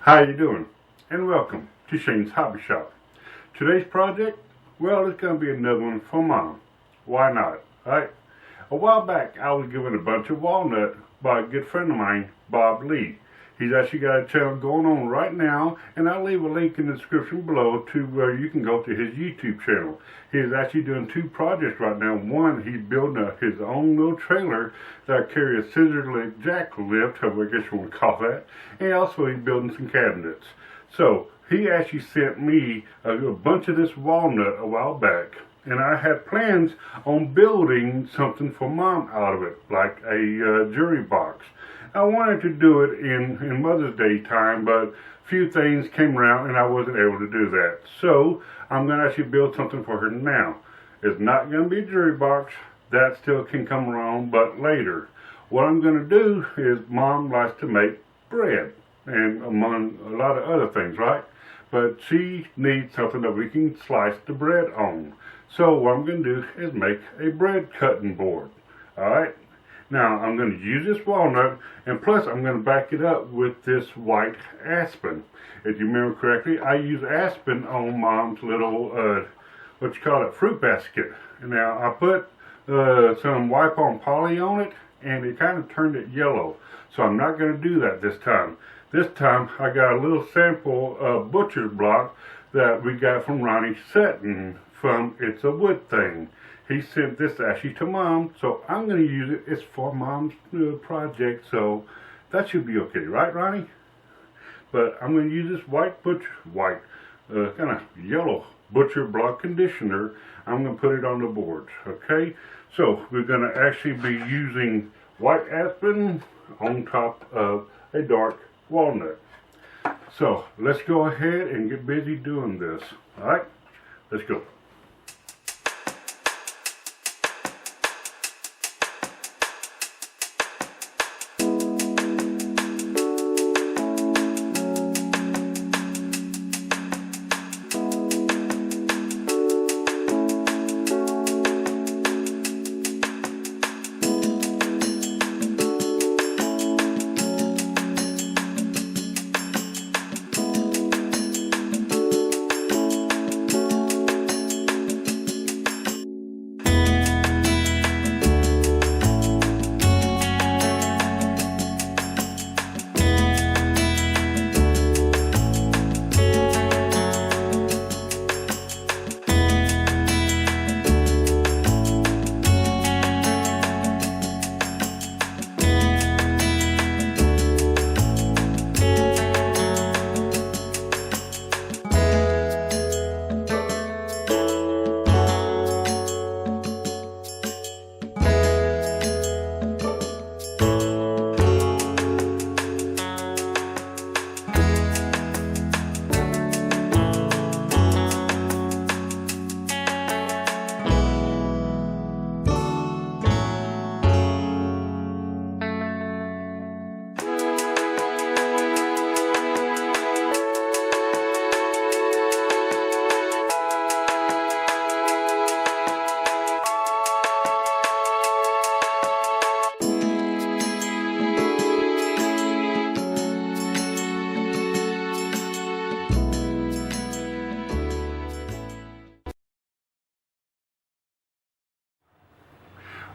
How you doing? And welcome to Shane's Hobby Shop. Today's project, well, it's going to be another one for Mom. Why not, right? A while back, I was given a bunch of walnut by a good friend of mine, Bob Lee. He's actually got a channel going on right now, and I'll leave a link in the description below to where you can go to his YouTube channel. He's actually doing two projects right now. One, he's building his own little trailer that carry a scissor lift jack lift, I guess you want to call that, and also he's building some cabinets. So he actually sent me a bunch of this walnut a while back, and I had plans on building something for Mom out of it, like a jewelry box. I wanted to do it in Mother's Day time, but a few things came around and I wasn't able to do that. So I'm going to actually build something for her now. It's not going to be a jewelry box. That still can come around, but later. What I'm going to do is Mom likes to make bread, and among a lot of other things, right? But she needs something that we can slice the bread on. So what I'm going to do is make a bread cutting board. Alright? Now, I'm going to use this walnut, and plus I'm going to back it up with this white aspen. If you remember correctly, I use aspen on Mom's little, fruit basket. Now, I put some wipe-on poly on it, and it kind of turned it yellow. So I'm not going to do that this time. This time, I got a little sample butcher's block that we got from Ronnie Sutton from It's a Wood Thing. He sent this actually to Mom, so I'm going to use it. It's for Mom's project, so that should be okay, right, Ronnie? But I'm going to use this kind of yellow butcher block conditioner. I'm going to put it on the boards, okay? So we're going to actually be using white aspen on top of a dark walnut. So let's go ahead and get busy doing this, all right? Let's go.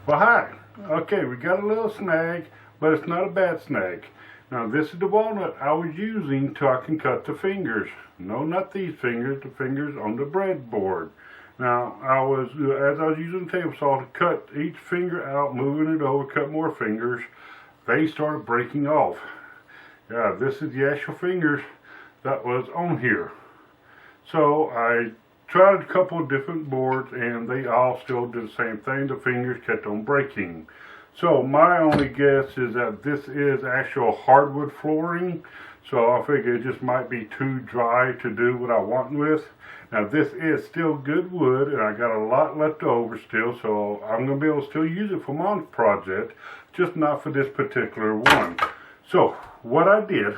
Well, hi. Okay, we got a little snag, but it's not a bad snag. Now, this is the walnut I was using so I can cut the fingers. No, not these fingers, the fingers on the breadboard. Now, as I was using the table saw to cut each finger out, moving it over, cut more fingers, they started breaking off. Yeah, this is the actual fingers that was on here. So, I tried a couple of different boards and they all still did the same thing. The fingers kept on breaking. So my only guess is that this is actual hardwood flooring. So I figure it just might be too dry to do what I want with. Now this is still good wood and I got a lot left over still. So I'm going to be able to still use it for Mom's project. Just not for this particular one. So what I did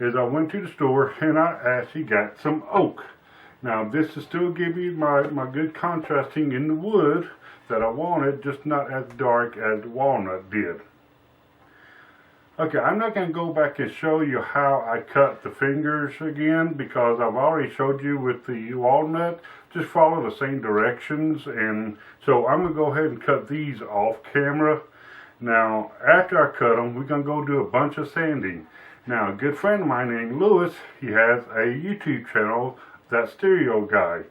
is I went to the store and I actually got some oak. Now this will still give you my good contrasting in the wood that I wanted, just not as dark as the walnut did. Okay, I'm not going to go back and show you how I cut the fingers again because I've already showed you with the walnut. Just follow the same directions, and so I'm going to go ahead and cut these off camera. Now, after I cut them, we're going to go do a bunch of sanding. Now, a good friend of mine named Lewis, he has a YouTube channel, That Stereo Guy.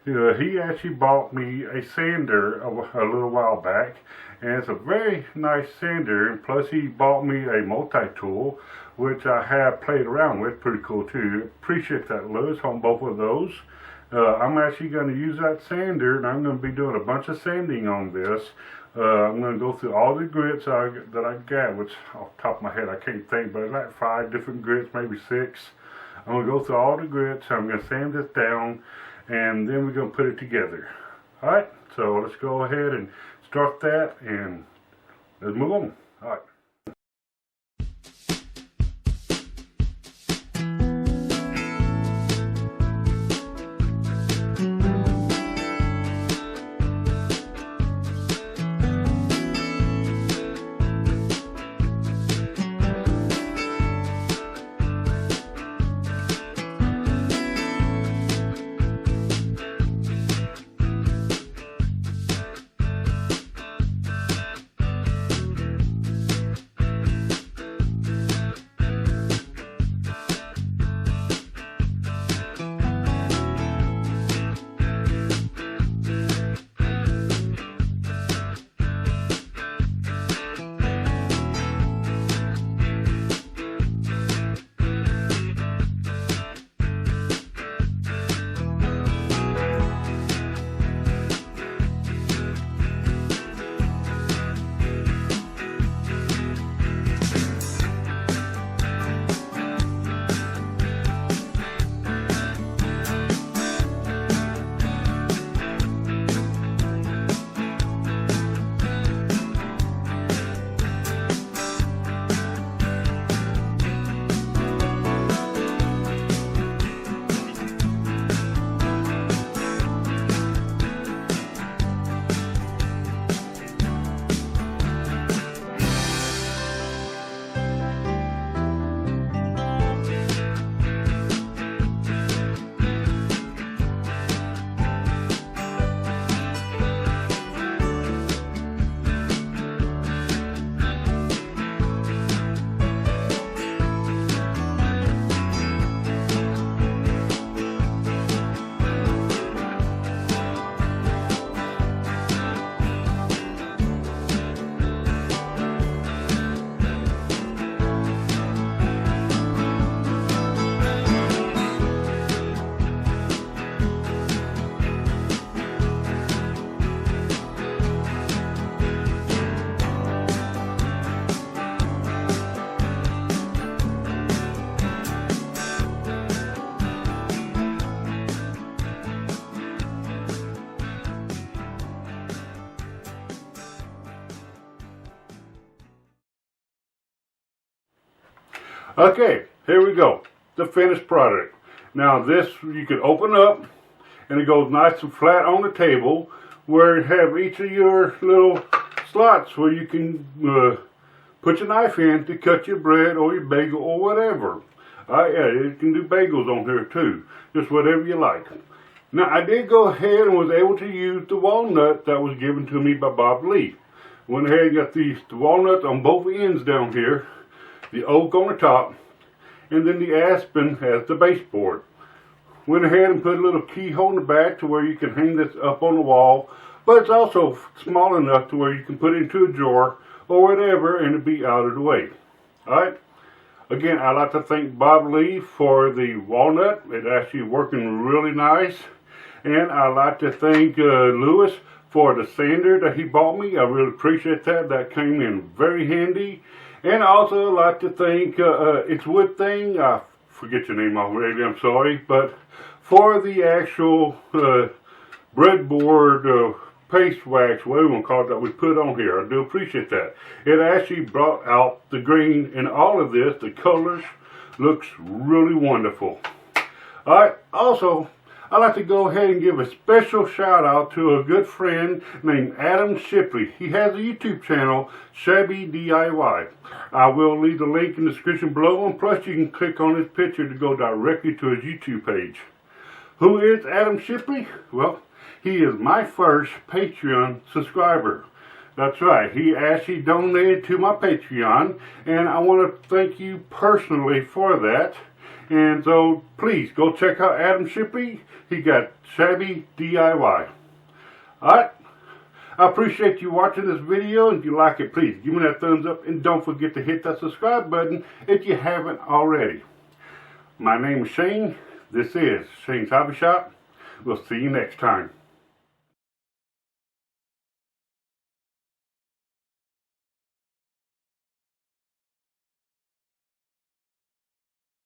He actually bought me a sander a little while back, and it's a very nice sander, and plus he bought me a multi-tool, which I have played around with. Pretty cool too. Appreciate that, Lewis, on both of those. I'm actually going to use that sander, and I'm going to be doing a bunch of sanding on this. I'm going to go through all the grits that I got, which off the top of my head I can't think, but like 5 different grits, maybe 6. I'm going to go through all the grits. I'm going to sand this down, and then we're going to put it together. Alright, so let's go ahead and start that, and let's move on. Alright. Okay, here we go. The finished product. Now this you can open up, and it goes nice and flat on the table, where you have each of your little slots where you can put your knife in to cut your bread or your bagel or whatever. Yeah, you can do bagels on here too, just whatever you like. Now I did go ahead and was able to use the walnut that was given to me by Bob Lee. Went ahead and got the walnuts on both ends down here, the oak on the top, and then the aspen as the baseboard. Went ahead and put a little keyhole in the back to where you can hang this up on the wall, but it's also small enough to where you can put it into a drawer or whatever and it'll be out of the way. Alright, again, I'd like to thank Bob Lee for the walnut. It's actually working really nice. And I'd like to thank Lewis for the sander that he bought me. I really appreciate that. That came in very handy. And I also like to thank It's Wood Thing. I forget your name already, I'm sorry. But for the actual breadboard paste wax, whatever you want to call it, that we put on here. I do appreciate that. It actually brought out the green in all of this. The colors looks really wonderful. Alright, also, I'd like to go ahead and give a special shout out to a good friend named Adam Shipley. He has a YouTube channel, Shabby DIY. I will leave the link in the description below, and plus you can click on his picture to go directly to his YouTube page. Who is Adam Shipley? Well, he is my first Patreon subscriber. That's right, he actually donated to my Patreon, and I want to thank you personally for that. And so, please, go check out Adam Shipley. He got Shabby DIY. Alright, I appreciate you watching this video, and if you like it, please give me that thumbs up, and don't forget to hit that subscribe button if you haven't already. My name is Shane. This is Shane's Hobby Shop. We'll see you next time.